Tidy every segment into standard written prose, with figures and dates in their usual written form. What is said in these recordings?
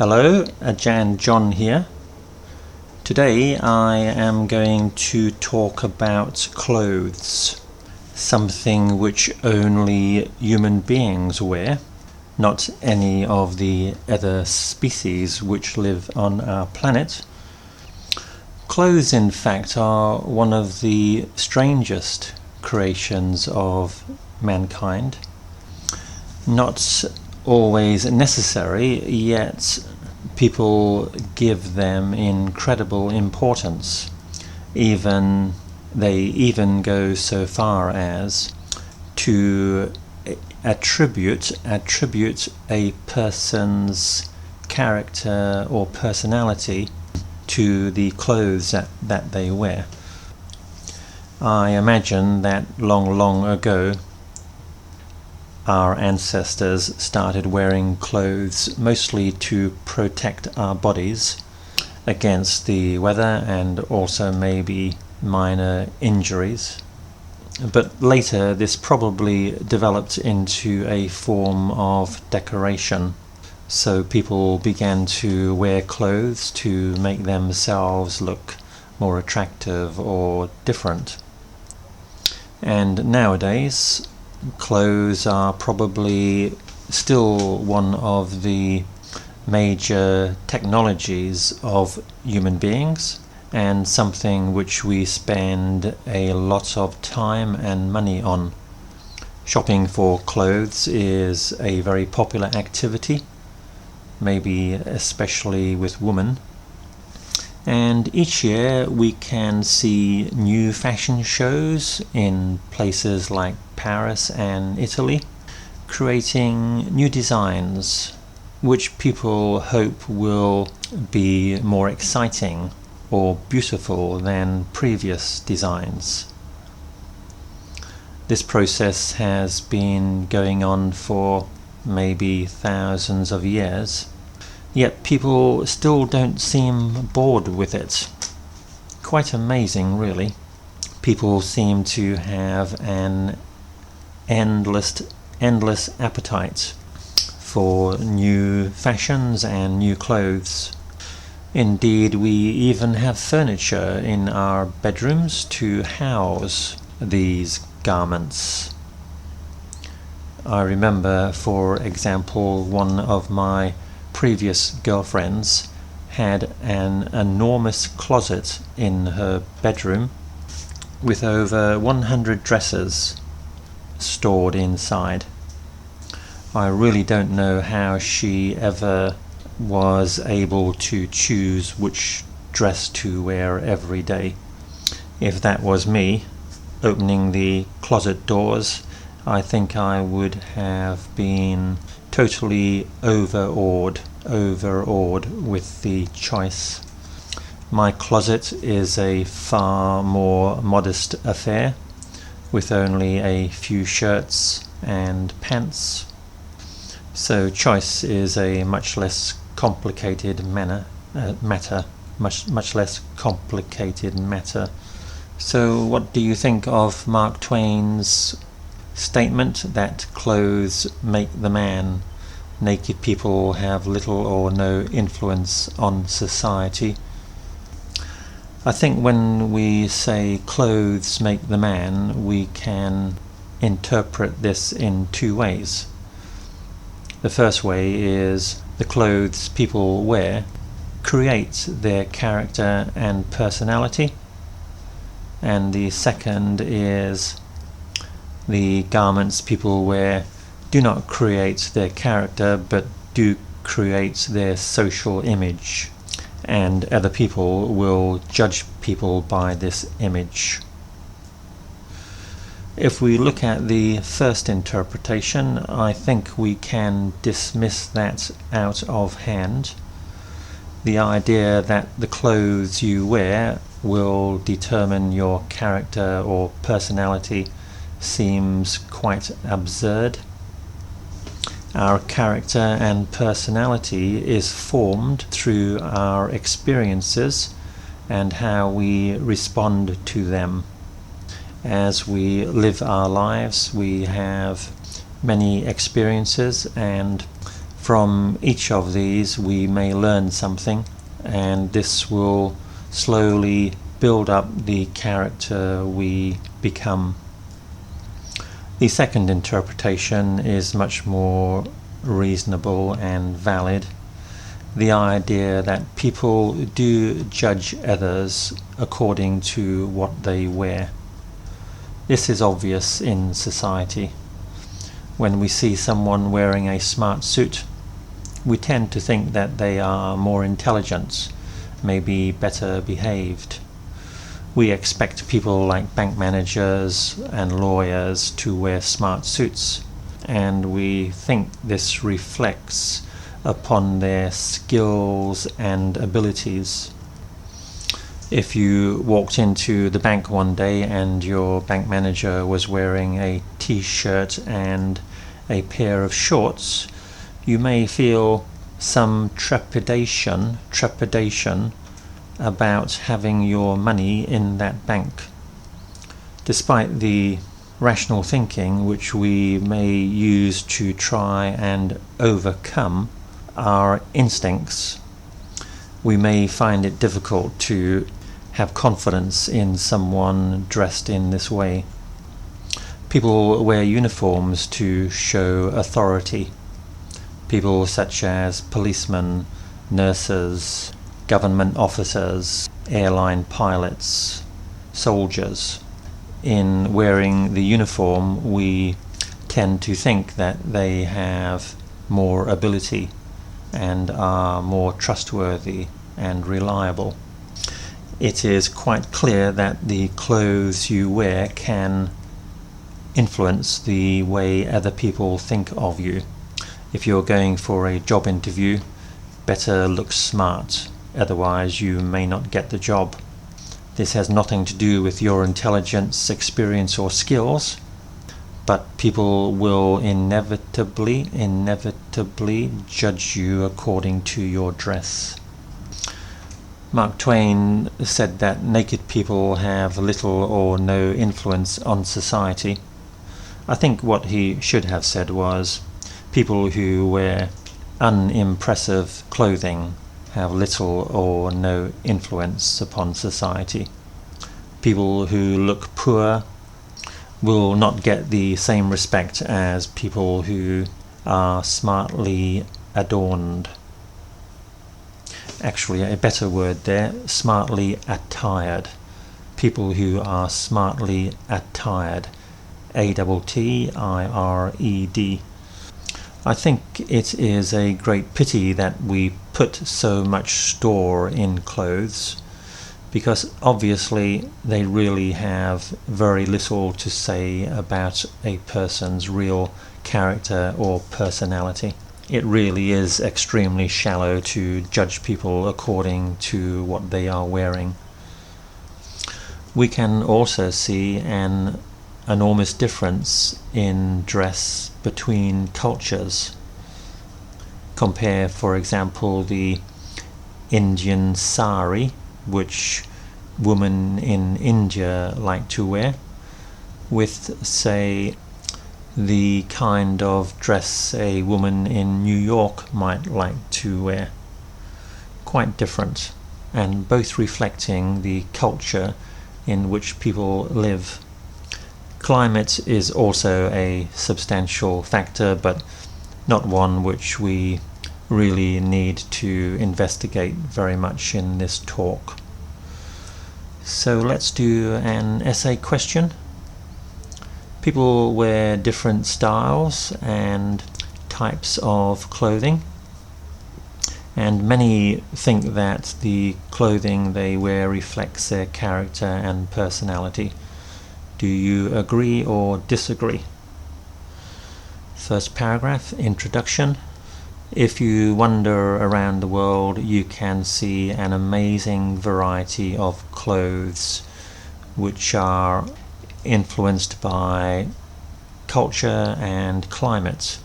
Hello, Jan John here. Today I am going to talk about clothes, something which only human beings wear, not any of the other species which live on our planet. Clothes, in fact, are one of the strangest creations of mankind. Not always necessary, yet people give them incredible importance. They even go so far as to attribute a person's character or personality to the clothes that they wear. I imagine that long ago our ancestors started wearing clothes mostly to protect our bodies against the weather and also maybe minor injuries. But later this probably developed into a form of decoration. So people began to wear clothes to make themselves look more attractive or different. And nowadays clothes are probably still one of the major technologies of human beings, and something which we spend a lot of time and money on. Shopping for clothes is a very popular activity, maybe especially with women. And each year we can see new fashion shows in places like Paris and Italy, creating new designs which people hope will be more exciting or beautiful than previous designs. This process has been going on for maybe thousands of years. Yet people still don't seem bored with it. Quite amazing, really. People seem to have an endless appetite for new fashions and new clothes. Indeed, we even have furniture in our bedrooms to house these garments. I remember, for example, one of my previous girlfriends had an enormous closet in her bedroom with over 100 dresses stored inside. I really don't know how she ever was able to choose which dress to wear every day. If that was me opening the closet doors, I think I would have been totally overawed with the choice. My closet is a far more modest affair, with only a few shirts and pants. So choice is a much less complicated matter. So what do you think of Mark Twain's statement that clothes make the man? Naked people have little or no influence on society. I think when we say clothes make the man, we can interpret this in two ways. The first way is the clothes people wear create their character and personality, and the second is the garments people wear do not create their character but do create their social image, and other people will judge people by this image. If we look at the first interpretation, I think we can dismiss that out of hand. The idea that the clothes you wear will determine your character or personality seems quite absurd. Our character and personality is formed through our experiences and how we respond to them. As we live our lives, we have many experiences, and From each of these we may learn something, and this will slowly build up the character we become. The second interpretation is much more reasonable and valid. The idea that people do judge others according to what they wear. This is obvious in society. When we see someone wearing a smart suit, we tend to think that they are more intelligent, maybe better behaved. We expect people like bank managers and lawyers to wear smart suits, and we think this reflects upon their skills and abilities. If you walked into the bank one day and your bank manager was wearing a t-shirt and a pair of shorts, you may feel some trepidation about having your money in that bank. Despite the rational thinking which we may use to try and overcome our instincts, we may find it difficult to have confidence in someone dressed in this way. People wear uniforms to show authority. People such as policemen, nurses, government officers, airline pilots, soldiers. In wearing the uniform, we tend to think that they have more ability and are more trustworthy and reliable. It is quite clear that the clothes you wear can influence the way other people think of you. If you're going for a job interview, better look smart, otherwise you may not get the job. This has nothing to do with your intelligence, experience or skills, but people will inevitably judge you according to your dress. Mark Twain said that naked people have little or no influence on society. I think what he should have said was, people who wear unimpressive clothing have little or no influence upon society. People who look poor will not get the same respect as people who are smartly adorned. Actually, a better word there, smartly attired. People who are smartly attired. A-T-T-I-R-E-D. I think it is a great pity that we put so much store in clothes, because obviously they really have very little to say about a person's real character or personality. It really is extremely shallow to judge people according to what they are wearing. We can also see an enormous difference in dress between cultures. Compare, for example, the Indian sari, which women in India like to wear, with, say, the kind of dress a woman in New York might like to wear. Quite different, and both reflecting the culture in which people live. Climate is also a substantial factor, but not one which we really need to investigate very much in this talk. So let's do an essay question. People wear different styles and types of clothing, and many think that the clothing they wear reflects their character and personality. Do you agree or disagree? First paragraph, introduction. If you wander around the world, you can see an amazing variety of clothes which are influenced by culture and climate.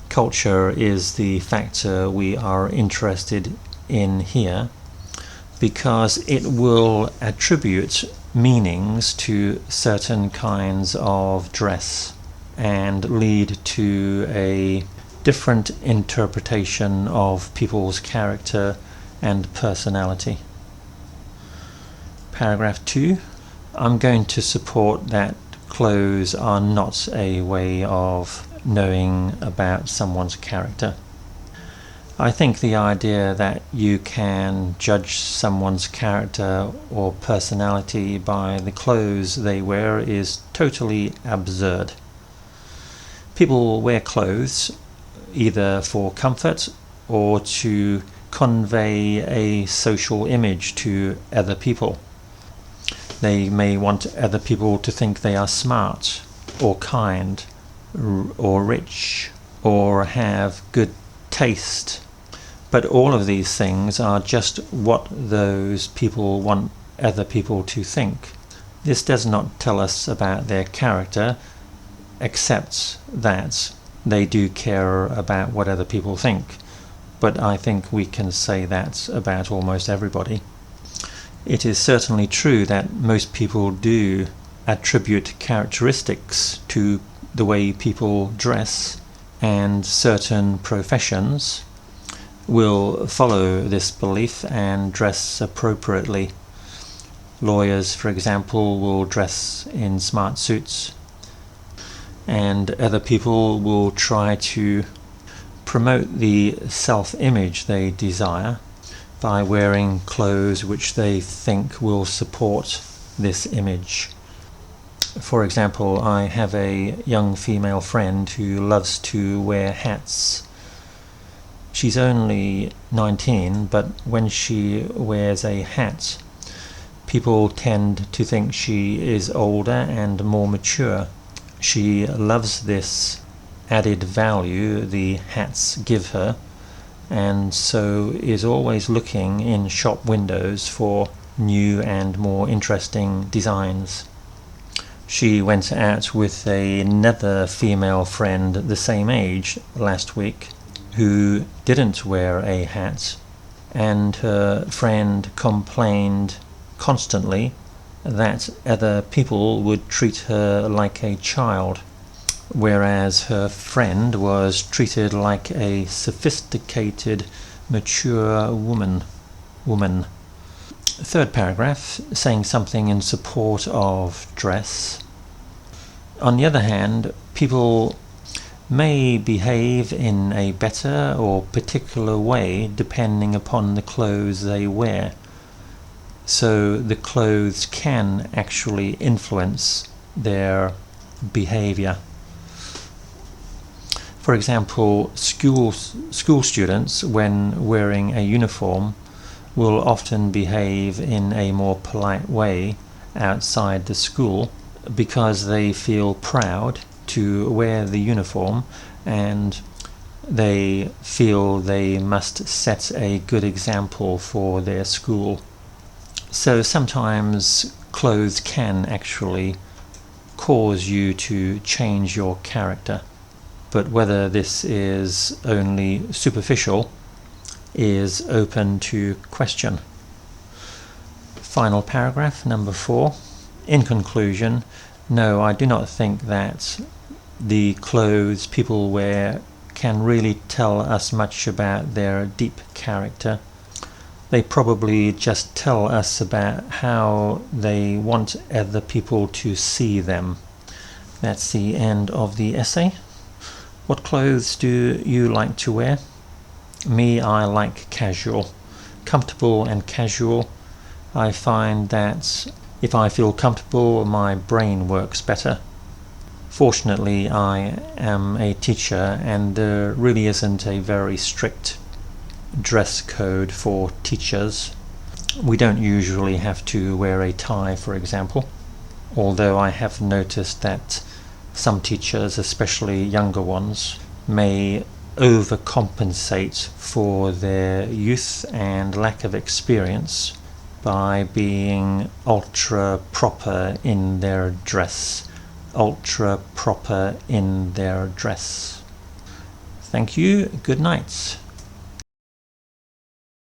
Culture is the factor we are interested in here because it will attribute meanings to certain kinds of dress and lead to a different interpretation of people's character and personality. Paragraph 2. I'm going to support that clothes are not a way of knowing about someone's character. I think the idea that you can judge someone's character or personality by the clothes they wear is totally absurd. People wear clothes either for comfort or to convey a social image to other people. They may want other people to think they are smart or kind or rich or have good taste. But all of these things are just what those people want other people to think. This does not tell us about their character, except that they do care about what other people think. But I think we can say that about almost everybody. It is certainly true that most people do attribute characteristics to the way people dress, and certain professions will follow this belief and dress appropriately. Lawyers, for example, will dress in smart suits, and other people will try to promote the self-image they desire by wearing clothes which they think will support this image. For example, I have a young female friend who loves to wear hats. She's only 19, but when she wears a hat, people tend to think she is older and more mature. She loves this added value the hats give her, and so is always looking in shop windows for new and more interesting designs. She went out with another female friend the same age last week who didn't wear a hat, and her friend complained constantly that other people would treat her like a child, whereas her friend was treated like a sophisticated, mature woman. Third paragraph, saying something in support of dress. On the other hand, people may behave in a better or particular way depending upon the clothes they wear. So the clothes can actually influence their behavior. For example, school students, when wearing a uniform, will often behave in a more polite way outside the school because they feel proud to wear the uniform, and they feel they must set a good example for their school. So sometimes clothes can actually cause you to change your character, but whether this is only superficial is open to question. Final paragraph, number 4. In conclusion, no, I do not think that the clothes people wear can really tell us much about their deep character. They probably just tell us about how they want other people to see them. That's the end of the essay. What clothes do you like to wear? Me, I like casual. Comfortable and casual. I find that if I feel comfortable, my brain works better. Fortunately, I am a teacher, and there really isn't a very strict dress code for teachers. We don't usually have to wear a tie, for example, although I have noticed that some teachers, especially younger ones, may overcompensate for their youth and lack of experience by being ultra proper in their dress. Thank you. Good night.